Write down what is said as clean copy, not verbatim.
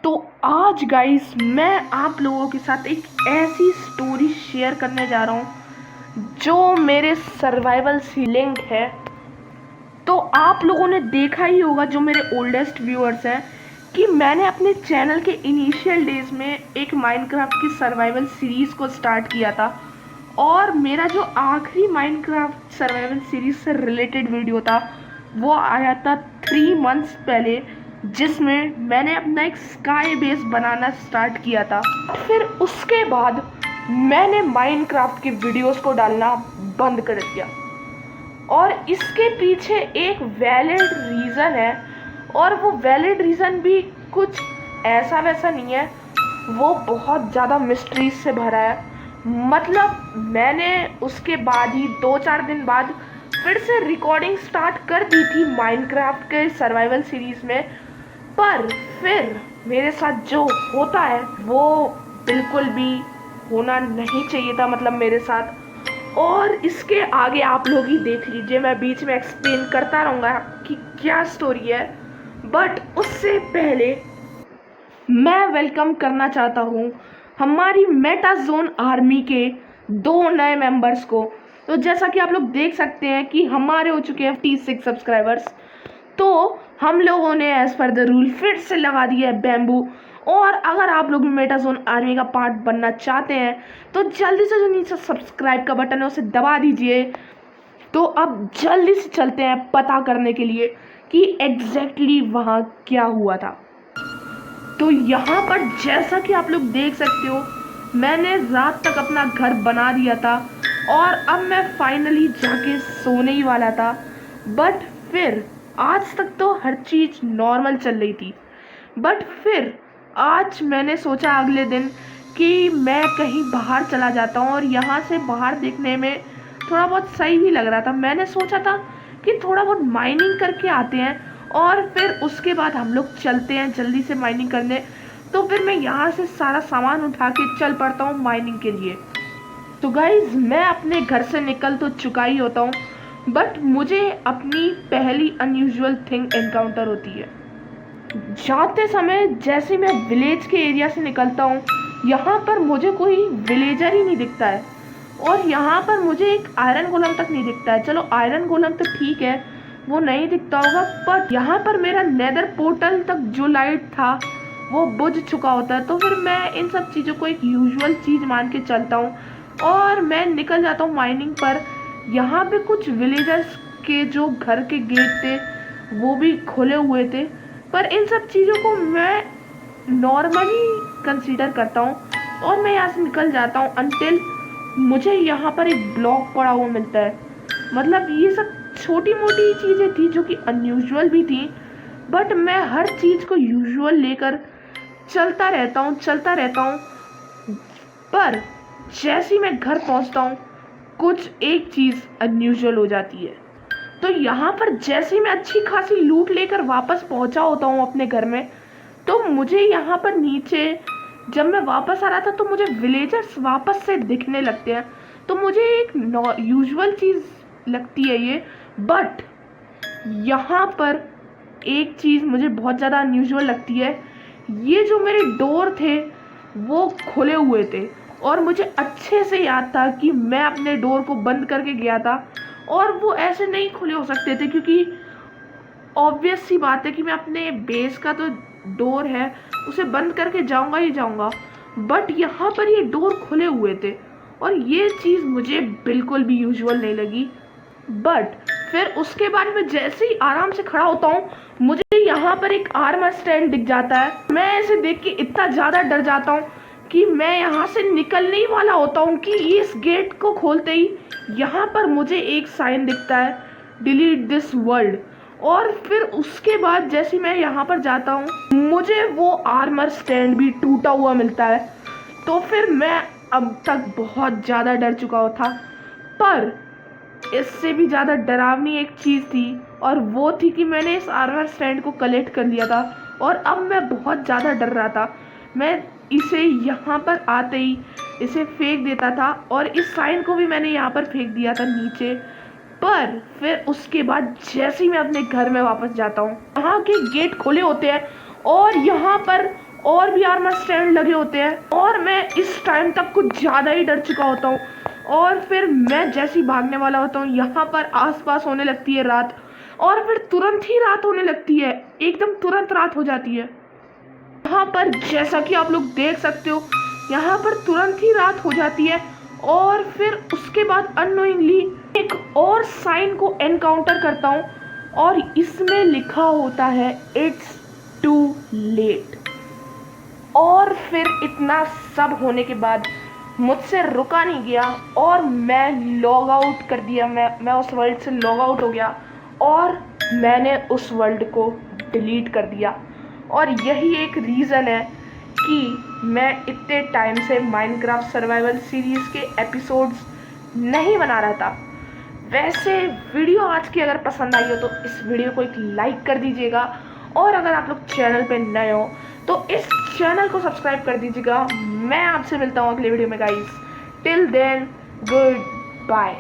तो आज गाइस मैं आप लोगों के साथ एक ऐसी स्टोरी शेयर करने जा रहा हूँ जो मेरे सर्वाइवल से लिंक्ड है। तो आप लोगों ने देखा ही होगा, जो मेरे ओल्डेस्ट व्यूअर्स हैं, कि मैंने अपने चैनल के इनिशियल डेज में एक माइनक्राफ्ट की सर्वाइवल सीरीज़ को स्टार्ट किया था। और मेरा जो आखिरी माइनक्राफ्ट सर्वाइवल सीरीज से रिलेटेड वीडियो था वो आया था 3 मंथ्स पहले, जिसमें मैंने अपना एक स्काई बेस बनाना स्टार्ट किया था। फिर उसके बाद मैंने माइनक्राफ्ट की वीडियोस को डालना बंद कर दिया। और इसके पीछे एक वैलिड रीज़न है, और वो वैलिड रीज़न भी कुछ ऐसा वैसा नहीं है, वो बहुत ज़्यादा मिस्ट्रीज से भरा है। मतलब मैंने उसके बाद ही 2-4 दिन बाद फिर से रिकॉर्डिंग स्टार्ट कर दी थी माइनक्राफ्ट के सर्वाइवल सीरीज़ में, पर फिर मेरे साथ जो होता है वो बिल्कुल भी होना नहीं चाहिए था, मतलब मेरे साथ। और इसके आगे आप लोग ही देख लीजिए, मैं बीच में एक्सप्लेन करता रहूँगा कि क्या स्टोरी है। बट उससे पहले मैं वेलकम करना चाहता हूँ हमारी मेटाजोन आर्मी के 2 नए मेंबर्स को। तो जैसा कि आप लोग देख सकते हैं कि हमारे हो चुके हैं 56 सब्सक्राइबर्स। तो हम लोगों ने एज पर द रूल फिर से लगा दिया है बैम्बू। और अगर आप लोग मेटाजोन आर्मी का पार्ट बनना चाहते हैं तो जल्दी से जो नीचे सब्सक्राइब का बटन है उसे दबा दीजिए। तो अब जल्दी से चलते हैं पता करने के लिए कि एग्जैक्टली वहाँ क्या हुआ था। तो यहाँ पर जैसा कि आप लोग देख सकते हो, मैंने रात तक अपना घर बना दिया था और अब मैं फाइनली जाके सोने ही वाला था। बट फिर आज तक तो हर चीज़ नॉर्मल चल रही थी, बट फिर आज मैंने सोचा अगले दिन कि मैं कहीं बाहर चला जाता हूँ, और यहाँ से बाहर देखने में थोड़ा बहुत सही भी लग रहा था। मैंने सोचा था कि थोड़ा बहुत माइनिंग करके आते हैं और फिर उसके बाद हम लोग चलते हैं जल्दी से माइनिंग करने। तो फिर मैं यहाँ से सारा सामान उठा के चल पड़ता हूँ माइनिंग के लिए। तो गाइज मैं अपने घर से निकल तो चुका ही होता हूँ, बट मुझे अपनी पहली अनयूजुअल थिंग एनकाउंटर होती है। जाते समय जैसे मैं विलेज के एरिया से निकलता हूँ, यहाँ पर मुझे कोई विलेजर ही नहीं दिखता है, और यहाँ पर मुझे एक आयरन गोलम तक नहीं दिखता है। चलो आयरन गोलम तो ठीक है, वो नहीं दिखता होगा, पर यहाँ पर मेरा नेदर पोर्टल तक जो लाइट था वो बुझ चुका होता है। तो फिर मैं इन सब चीज़ों को एक यूजुअल चीज़ मान के चलता हूँ और मैं निकल जाता हूँ माइनिंग पर। यहाँ पे कुछ विलेजर्स के जो घर के गेट थे वो भी खुले हुए थे, पर इन सब चीज़ों को मैं नॉर्मली कंसीडर करता हूँ और मैं यहाँ से निकल जाता हूँ अनटिल मुझे यहाँ पर एक ब्लॉक पड़ा हुआ मिलता है। मतलब ये सब छोटी मोटी चीज़ें थी जो कि अनयूजुअल भी थी, बट मैं हर चीज़ को यूजुअल लेकर चलता रहता हूँ। पर जैसे ही मैं घर पहुँचता हूँ कुछ एक चीज़ अनयूजुअल हो जाती है। तो यहाँ पर जैसे ही मैं अच्छी खासी लूट लेकर वापस पहुँचा होता हूँ अपने घर में, तो मुझे यहाँ पर नीचे जब मैं वापस आ रहा था तो मुझे विलेजर्स वापस से दिखने लगते हैं। तो मुझे एक यूजुअल चीज़ लगती है ये, बट यहाँ पर एक चीज़ मुझे बहुत ज़्यादा अनयूजुअल लगती है। ये जो मेरे डोर थे वो खुले हुए थे, और मुझे अच्छे से याद था कि मैं अपने डोर को बंद करके गया था, और वो ऐसे नहीं खुले हो सकते थे क्योंकि ऑब्वियस सी बात है कि मैं अपने बेस का तो डोर है उसे बंद करके जाऊंगा ही जाऊंगा। बट यहाँ पर ये डोर खुले हुए थे और ये चीज़ मुझे बिल्कुल भी यूजुअल नहीं लगी। बट फिर उसके बाद में जैसे ही आराम से खड़ा होता हूँ, मुझे यहाँ पर एक आर्मर स्टैंड दिख जाता है। मैं इसे देख के इतना ज़्यादा डर जाता हूँ कि मैं यहाँ से निकलने ही वाला होता हूँ कि इस गेट को खोलते ही यहाँ पर मुझे एक साइन दिखता है, डिलीट दिस वर्ल्ड। और फिर उसके बाद जैसे मैं यहाँ पर जाता हूँ मुझे वो आर्मर स्टैंड भी टूटा हुआ मिलता है। तो फिर मैं अब तक बहुत ज़्यादा डर चुका था, पर इससे भी ज़्यादा डरावनी एक चीज़ थी, और वो थी कि मैंने इस आर्मर स्टैंड को कलेक्ट कर लिया था और अब मैं बहुत ज़्यादा डर रहा था। मैं इसे यहाँ पर आते ही इसे फेंक देता था, और इस साइन को भी मैंने यहाँ पर फेंक दिया था नीचे। पर फिर उसके बाद जैसे ही मैं अपने घर में वापस जाता हूँ, यहाँ के गेट खुले होते हैं और यहाँ पर और भी आर्मर स्टैंड लगे होते हैं और मैं इस टाइम तक कुछ ज़्यादा ही डर चुका होता हूँ। और फिर मैं जैसे ही भागने वाला होता हूँ, यहाँ पर आसपास होने लगती है रात और फिर तुरंत ही रात होने लगती है, एकदम तुरंत रात हो जाती है। यहाँ पर जैसा कि आप लोग देख सकते हो, यहाँ पर तुरंत ही रात हो जाती है और फिर उसके बाद अननोइंगली एक और साइन को एनकाउंटर करता हूँ और इसमें लिखा होता है इट्स टू लेट। और फिर इतना सब होने के बाद मुझसे रुका नहीं गया और मैं लॉग आउट कर दिया। मैं उस वर्ल्ड से लॉग आउट हो गया और मैंने उस वर्ल्ड को डिलीट कर दिया। और यही एक रीज़न है कि मैं इतने टाइम से माइनक्राफ्ट सर्वाइवल सीरीज़ के एपिसोड्स नहीं बना रहा था। वैसे वीडियो आज की अगर पसंद आई हो तो इस वीडियो को एक लाइक कर दीजिएगा और अगर आप लोग चैनल पे नए हो तो इस चैनल को सब्सक्राइब कर दीजिएगा। मैं आपसे मिलता हूँ अगले वीडियो में guys. Till then good bye.